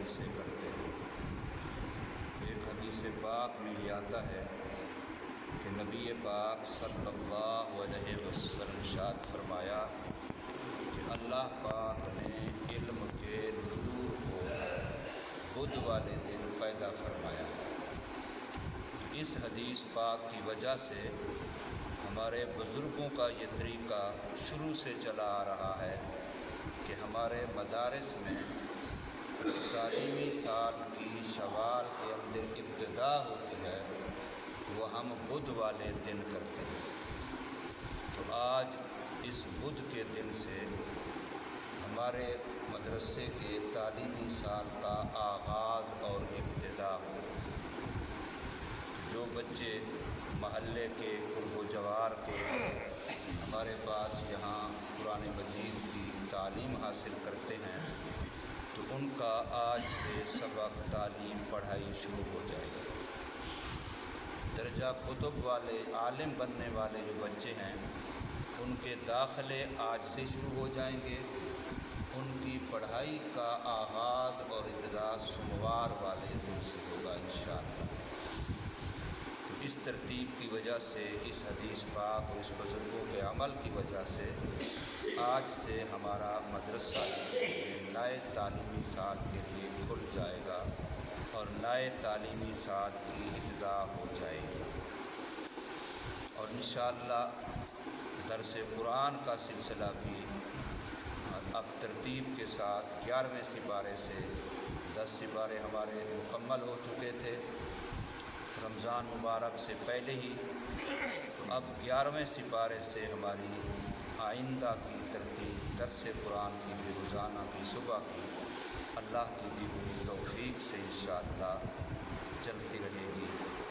مدرسے کرتے ہیں۔ ایک حدیث پاک میں یہ آتا ہے کہ نبی پاک صلی اللہ علیہ وسلم ارشاد فرمایا کہ اللہ پاک نے علم کے نور کو بدھ والے دن پیدا فرمایا۔ اس حدیث پاک کی وجہ سے ہمارے بزرگوں کا یہ طریقہ شروع سے چلا آ رہا ہے کہ ہمارے مدارس میں تعلیمی سال کی شوال کے اندر ابتدا ہوتی ہے، وہ ہم بدھ والے دن کرتے ہیں۔ تو آج اس بدھ کے دن سے ہمارے مدرسے کے تعلیمی سال کا آغاز اور ابتدا ہو۔ جو بچے محلے کے قرب و جوار کے ہمارے پاس یہاں قرآن مجید کی تعلیم حاصل کرتے ہیں تو ان کا آج سے سبق تعلیم پڑھائی شروع ہو جائے گی۔ درجہ کتب والے عالم بننے والے جو بچے ہیں ان کے داخلے آج سے شروع ہو جائیں گے۔ ان کی پڑھائی کا آغاز اور ابتدا سوموار والے دن سے ہوگا انشاءاللہ۔ اس ترتیب کی وجہ سے، اس حدیث پاک اور اس بزرگوں کے عمل کی وجہ سے آج سے ہمارا مدرسہ نئے تعلیمی سال کے لیے کھل جائے گا اور نئے تعلیمی سال کی ابتدا ہو جائے گی۔ اور انشاءاللہ درس قرآن کا سلسلہ بھی اب ترتیب کے ساتھ 11ویں سپارے سے 10 سپارے ہمارے مکمل ہو چکے تھے رمضان مبارک سے پہلے ہی، تو اب 11ویں سپارے سے ہماری آئندہ کی ترتیب درس قرآن کی بھی روزانہ کی صبح کی اللہ کی دی ہوئی توفیق سے انشاءاللہ چلتی رہے گی۔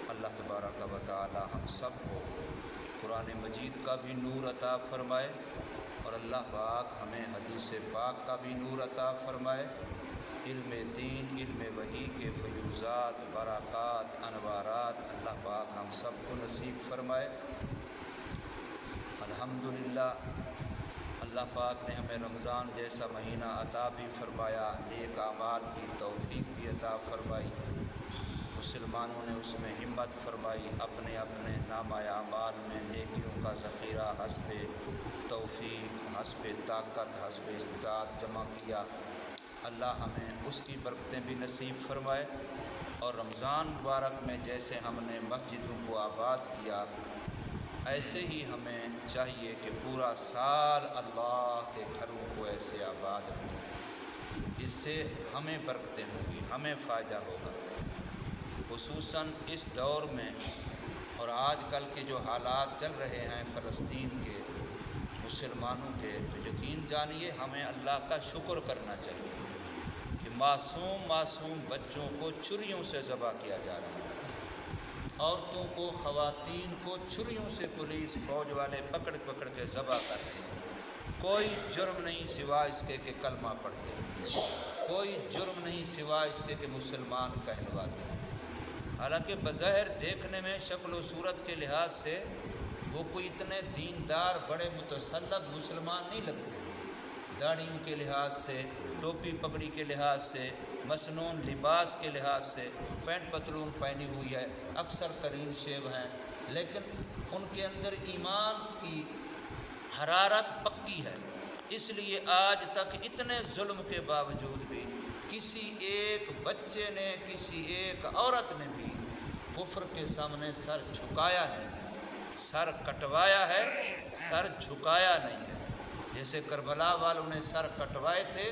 اللہ تبارک و تعالی ہم سب کو قرآن مجید کا بھی نور عطا فرمائے اور اللہ پاک ہمیں حدیث پاک کا بھی نور عطا فرمائے۔ علم دین، علم وحی کے فیوزات، برکات، انوارات اللہ پاک ہم سب کو نصیب فرمائے۔ الحمدللہ اللہ پاک نے ہمیں رمضان جیسا مہینہ عطا بھی فرمایا، نیک اعمال کی توفیق بھی عطا فرمائی۔ مسلمانوں نے اس میں ہمت فرمائی، اپنے اپنے نامہ اعمال میں نیکیوں کا ذخیرہ حسب توفیق، حسب طاقت، حسب استطاعت جمع کیا۔ اللہ ہمیں اس کی برکتیں بھی نصیب فرمائے، اور رمضان مبارک میں جیسے ہم نے مسجدوں کو آباد کیا ایسے ہی ہمیں چاہیے کہ پورا سال اللہ کے گھروں کو ایسے آباد رکھیں۔ اس سے ہمیں برکتیں ہوں گی، ہمیں فائدہ ہوگا، خصوصاً اس دور میں اور آج کل کے جو حالات چل رہے ہیں فلسطین کے مسلمانوں کے، تو یقین جانیے ہمیں اللہ کا شکر کرنا چاہیے کہ معصوم بچوں کو چھریوں سے ذبح کیا جا رہا ہے، عورتوں کو، خواتین کو چھریوں سے پولیس فوج والے پکڑ کے ذبح کر رہے ہیں۔ کوئی جرم نہیں سوائے اس کے کہ کلمہ پڑھتے ہیں، کوئی جرم نہیں سوائے اس کے کہ مسلمان کہلواتے ہیں۔ حالانکہ بظاہر دیکھنے میں شکل و صورت کے لحاظ سے وہ کوئی اتنے دیندار بڑے متسلط مسلمان نہیں لگتے، داڑھیوں کے لحاظ سے، ٹوپی پگڑی کے لحاظ سے، مسنون لباس کے لحاظ سے، پینٹ پتلون پہنی ہوئی ہے، اکثر کریم شیو ہیں، لیکن ان کے اندر ایمان کی حرارت پکی ہے۔ اس لیے آج تک اتنے ظلم کے باوجود بھی کسی ایک بچے نے، کسی ایک عورت نے بھی کفر کے سامنے سر جھکایا نہیں، سر کٹوایا ہے، سر جھکایا نہیں ہے۔ جیسے کربلا والوں نے سر کٹوائے تھے،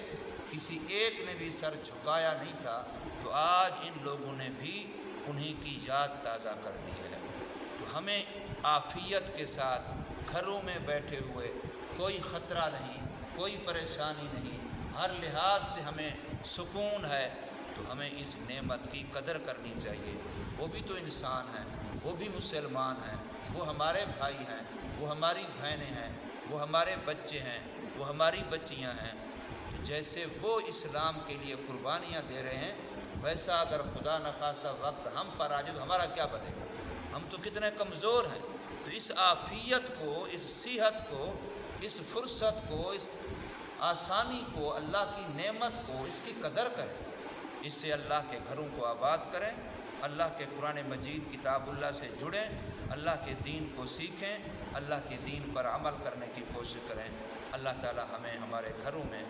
کسی ایک نے بھی سر جھکایا نہیں تھا، تو آج ان لوگوں نے بھی انہیں کی یاد تازہ کر دی ہے۔ تو ہمیں عافیت کے ساتھ گھروں میں بیٹھے ہوئے کوئی خطرہ نہیں، کوئی پریشانی نہیں، ہر لحاظ سے ہمیں سکون ہے، تو ہمیں اس نعمت کی قدر کرنی چاہیے۔ وہ بھی تو انسان ہیں، وہ بھی مسلمان ہیں، وہ ہمارے بھائی ہیں، وہ ہماری بہنیں ہیں، وہ ہمارے بچے ہیں، وہ ہماری بچیاں ہیں۔ جیسے وہ اسلام کے لیے قربانیاں دے رہے ہیں، ویسا اگر خدا نخواستہ وقت ہم پر آ جائے تو ہمارا کیا بنے گا؟ ہم تو کتنے کمزور ہیں۔ تو اس عافیت کو، اس صحت کو، اس فرصت کو، اس آسانی کو، اللہ کی نعمت کو، اس کی قدر کریں۔ اس سے اللہ کے گھروں کو آباد کریں، اللہ کے قرآن مجید کتاب اللہ سے جڑیں، اللہ کے دین کو سیکھیں، اللہ کے دین پر عمل کرنے کی کوشش کریں۔ اللہ تعالی ہمیں ہمارے گھروں میں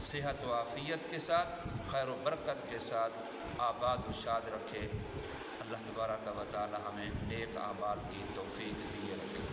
صحت و عافیت کے ساتھ، خیر و برکت کے ساتھ آباد و شاد رکھے۔ اللہ تبارک و تعالی ہمیں نیک اعمال کی توفیق دیے رکھے۔